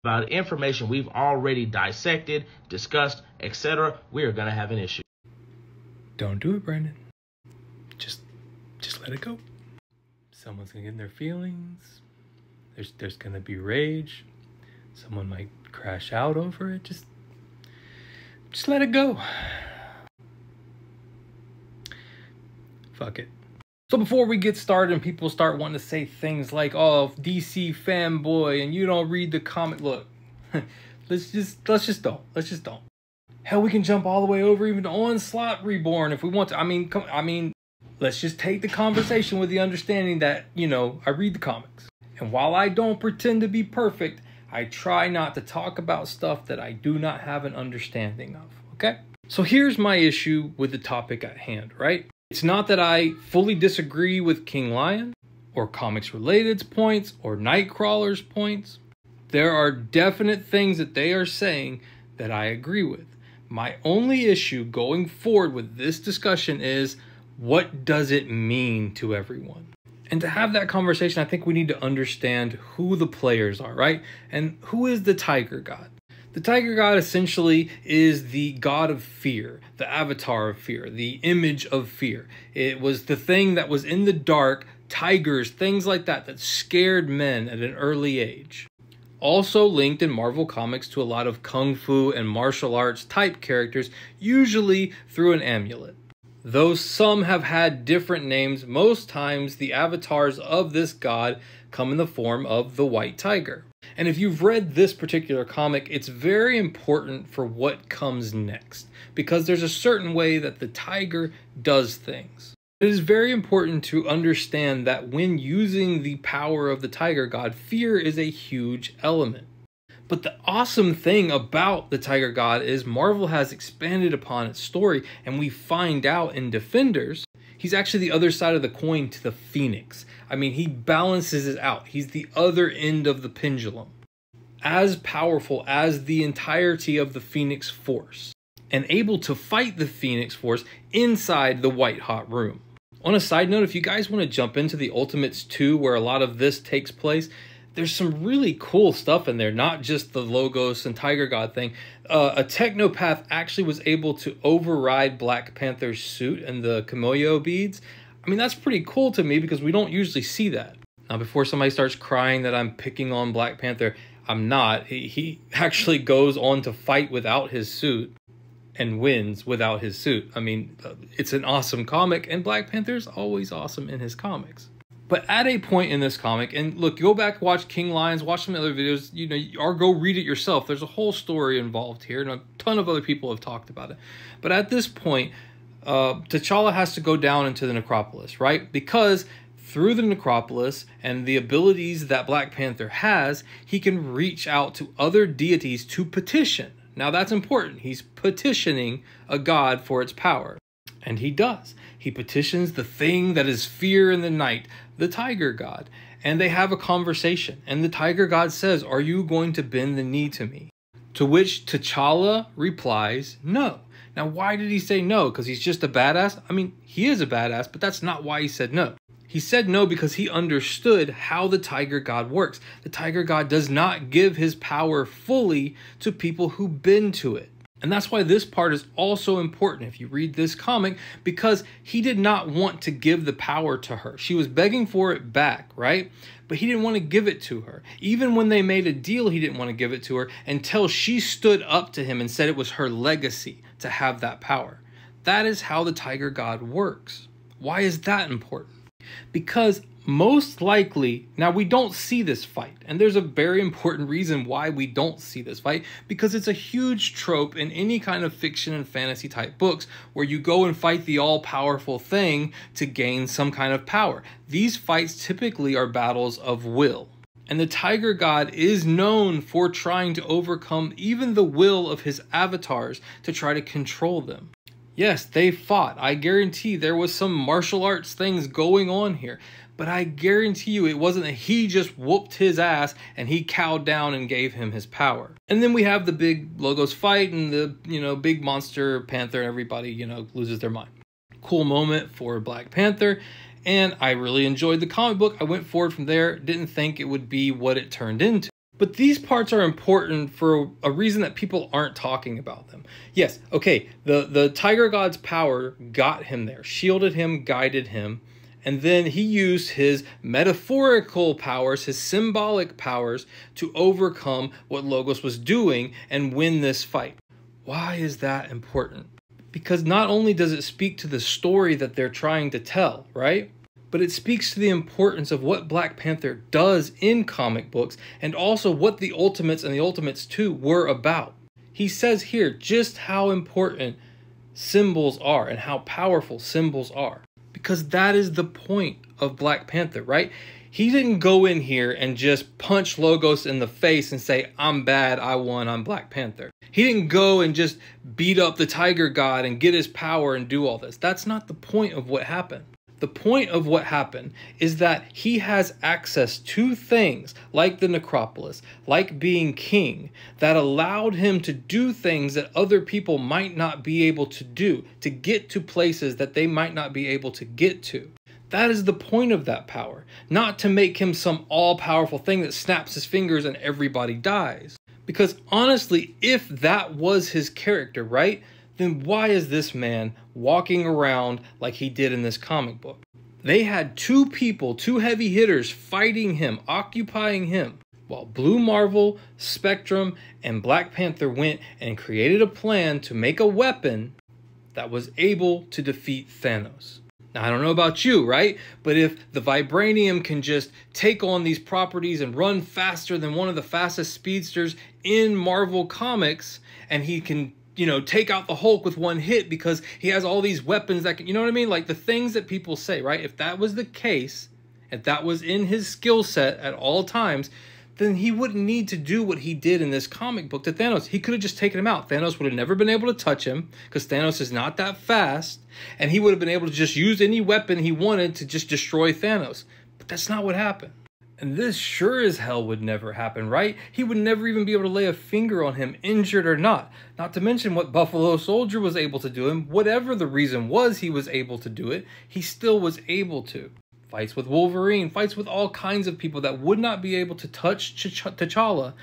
about information we've already dissected, discussed, etc., we are going to have an issue. Don't do it, Brandon. Just let it go. Someone's going to get in their feelings. There's going to be rage. Someone might crash out over it. Just let it go. Fuck it. So before we get started and people start wanting to say things like, oh, DC fanboy and you don't read the comic, look, let's just don't. Hell, we can jump all the way over even to Onslaught Reborn if we want to. I mean, let's just take the conversation with the understanding that, I read the comics. And while I don't pretend to be perfect, I try not to talk about stuff that I do not have an understanding of, okay? So here's my issue with the topic at hand, right? It's not that I fully disagree with King Lion or Comics Related's points or Nightcrawler's points. There are definite things that they are saying that I agree with. My only issue going forward with this discussion is, what does it mean to everyone? And to have that conversation, I think we need to understand who the players are, right? And who is the Tiger God? The Tiger God essentially is the god of fear, the avatar of fear, the image of fear. It was the thing that was in the dark, tigers, things like that scared men at an early age. Also linked in Marvel Comics to a lot of kung fu and martial arts type characters, usually through an amulet. Though some have had different names, most times the avatars of this god come in the form of the white tiger. And if you've read this particular comic, it's very important for what comes next, because there's a certain way that the tiger does things. It is very important to understand that when using the power of the Tiger God, fear is a huge element. But the awesome thing about the Tiger God is Marvel has expanded upon its story, and we find out in Defenders, he's actually the other side of the coin to the Phoenix. I mean, he balances it out. He's the other end of the pendulum. As powerful as the entirety of the Phoenix Force, and able to fight the Phoenix Force inside the White Hot Room. On a side note, if you guys want to jump into the Ultimates 2, where a lot of this takes place, there's some really cool stuff in there, not just the Logos and Tiger God thing. A Technopath actually was able to override Black Panther's suit and the Kimoyo beads. I mean, that's pretty cool to me because we don't usually see that. Now, before somebody starts crying that I'm picking on Black Panther, I'm not. He actually goes on to fight without his suit and wins without his suit. I mean, it's an awesome comic, and Black Panther's always awesome in his comics. But at a point in this comic, and look, go back, watch King Lions, watch some other videos, or go read it yourself. There's a whole story involved here, and a ton of other people have talked about it. But at this point, T'Challa has to go down into the Necropolis, right? Because through the Necropolis and the abilities that Black Panther has, he can reach out to other deities to petition. Now that's important. He's petitioning a god for its power. And he does. He petitions the thing that is fear in the night, the Tiger God. And they have a conversation. And the Tiger God says, "Are you going to bend the knee to me?" To which T'Challa replies, "No." Now, why did he say no? Because he's just a badass? I mean, he is a badass, but that's not why he said no. He said no because he understood how the Tiger God works. The Tiger God does not give his power fully to people who bend to it. And that's why this part is also important if you read this comic, because he did not want to give the power to her. She was begging for it back, right? But he didn't want to give it to her. Even when they made a deal, he didn't want to give it to her until she stood up to him and said it was her legacy to have that power. That is how the Tiger God works. Why is that important? Because most likely, now we don't see this fight, and there's a very important reason why we don't see this fight, because it's a huge trope in any kind of fiction and fantasy type books where you go and fight the all-powerful thing to gain some kind of power. These fights typically are battles of will. And the Tiger God is known for trying to overcome even the will of his avatars to try to control them. Yes, they fought. I guarantee there was some martial arts things going on here. But I guarantee you it wasn't that he just whooped his ass and he cowed down and gave him his power. And then we have the big Logos fight and the, big monster Panther and everybody, loses their mind. Cool moment for Black Panther. And I really enjoyed the comic book. I went forward from there. Didn't think it would be what it turned into. But these parts are important for a reason that people aren't talking about them. Yes, okay, the Tiger God's power got him there, shielded him, guided him, and then he used his metaphorical powers, his symbolic powers, to overcome what Logos was doing and win this fight. Why is that important? Because not only does it speak to the story that they're trying to tell, right? But it speaks to the importance of what Black Panther does in comic books and also what the Ultimates and the Ultimates 2 were about. He says here just how important symbols are and how powerful symbols are. Because that is the point of Black Panther, right? He didn't go in here and just punch Logos in the face and say, I'm bad, I won, I'm Black Panther. He didn't go and just beat up the Tiger God and get his power and do all this. That's not the point of what happened. The point of what happened is that he has access to things like the Necropolis, like being king, that allowed him to do things that other people might not be able to do, to get to places that they might not be able to get to. That is the point of that power, not to make him some all-powerful thing that snaps his fingers and everybody dies. Because honestly, if that was his character, right? Then why is this man walking around like he did in this comic book? They had two people, two heavy hitters fighting him, occupying him, while Blue Marvel, Spectrum, and Black Panther went and created a plan to make a weapon that was able to defeat Thanos. Now, I don't know about you, right? But if the Vibranium can just take on these properties and run faster than one of the fastest speedsters in Marvel Comics, and he can take out the Hulk with one hit because he has all these weapons that can, you know what I mean? Like the things that people say, right? If that was the case, if that was in his skill set at all times, then he wouldn't need to do what he did in this comic book to Thanos. He could have just taken him out. Thanos would have never been able to touch him because Thanos is not that fast, and he would have been able to just use any weapon he wanted to just destroy Thanos. But that's not what happened. And this sure as hell would never happen, right? He would never even be able to lay a finger on him, injured or not. Not to mention what Buffalo Soldier was able to do him. Whatever the reason was he was able to do it, he still was able to. Fights with Wolverine, fights with all kinds of people that would not be able to touch T'Challa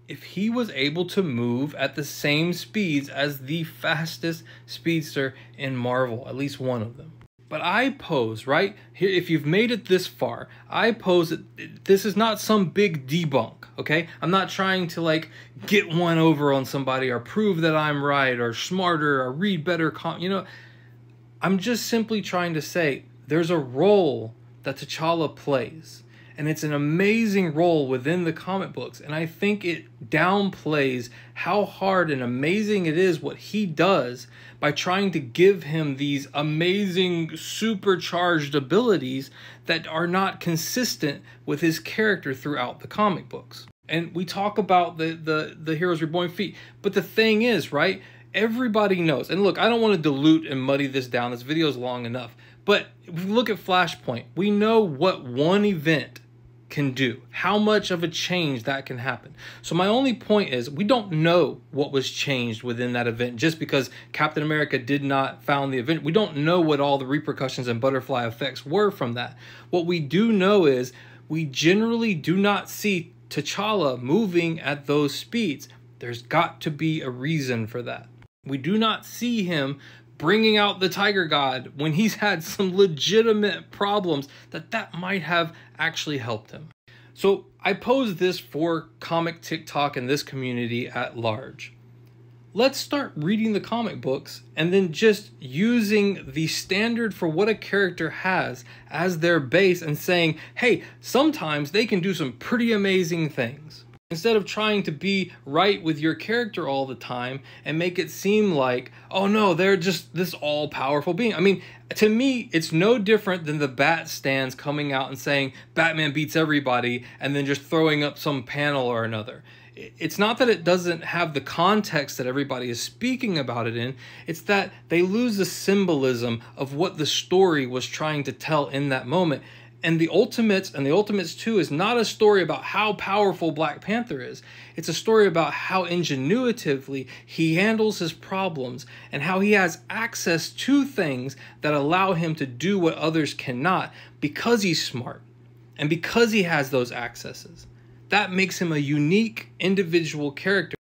if he was able to move at the same speeds as the fastest speedster in Marvel, at least one of them. But I pose, right? Here, if you've made it this far, I pose that this is not some big debunk, okay? I'm not trying to get one over on somebody or prove that I'm right or smarter or read better, I'm just simply trying to say there's a role that T'Challa plays. And it's an amazing role within the comic books. And I think it downplays how hard and amazing it is what he does by trying to give him these amazing supercharged abilities that are not consistent with his character throughout the comic books. And we talk about the Heroes Reborn feat. But the thing is, right? Everybody knows. And look, I don't want to dilute and muddy this down. This video is long enough. But if we look at Flashpoint, we know what one event can do, how much of a change that can happen. So my only point is we don't know what was changed within that event just because Captain America did not found the event. We don't know what all the repercussions and butterfly effects were from that. What we do know is we generally do not see T'Challa moving at those speeds. There's got to be a reason for that. We do not see him bringing out the Tiger God when he's had some legitimate problems that might have actually helped him. So I pose this for comic TikTok and this community at large. Let's start reading the comic books and then just using the standard for what a character has as their base and saying, hey, sometimes they can do some pretty amazing things. Instead of trying to be right with your character all the time and make it seem like, oh no, they're just this all-powerful being. I mean, to me, it's no different than the Bat stands coming out and saying Batman beats everybody and then just throwing up some panel or another. It's not that it doesn't have the context that everybody is speaking about it in. It's that they lose the symbolism of what the story was trying to tell in that moment. And the Ultimates and the Ultimates 2 is not a story about how powerful Black Panther is. It's a story about how ingenuitively he handles his problems and how he has access to things that allow him to do what others cannot because he's smart and because he has those accesses. That makes him a unique individual character.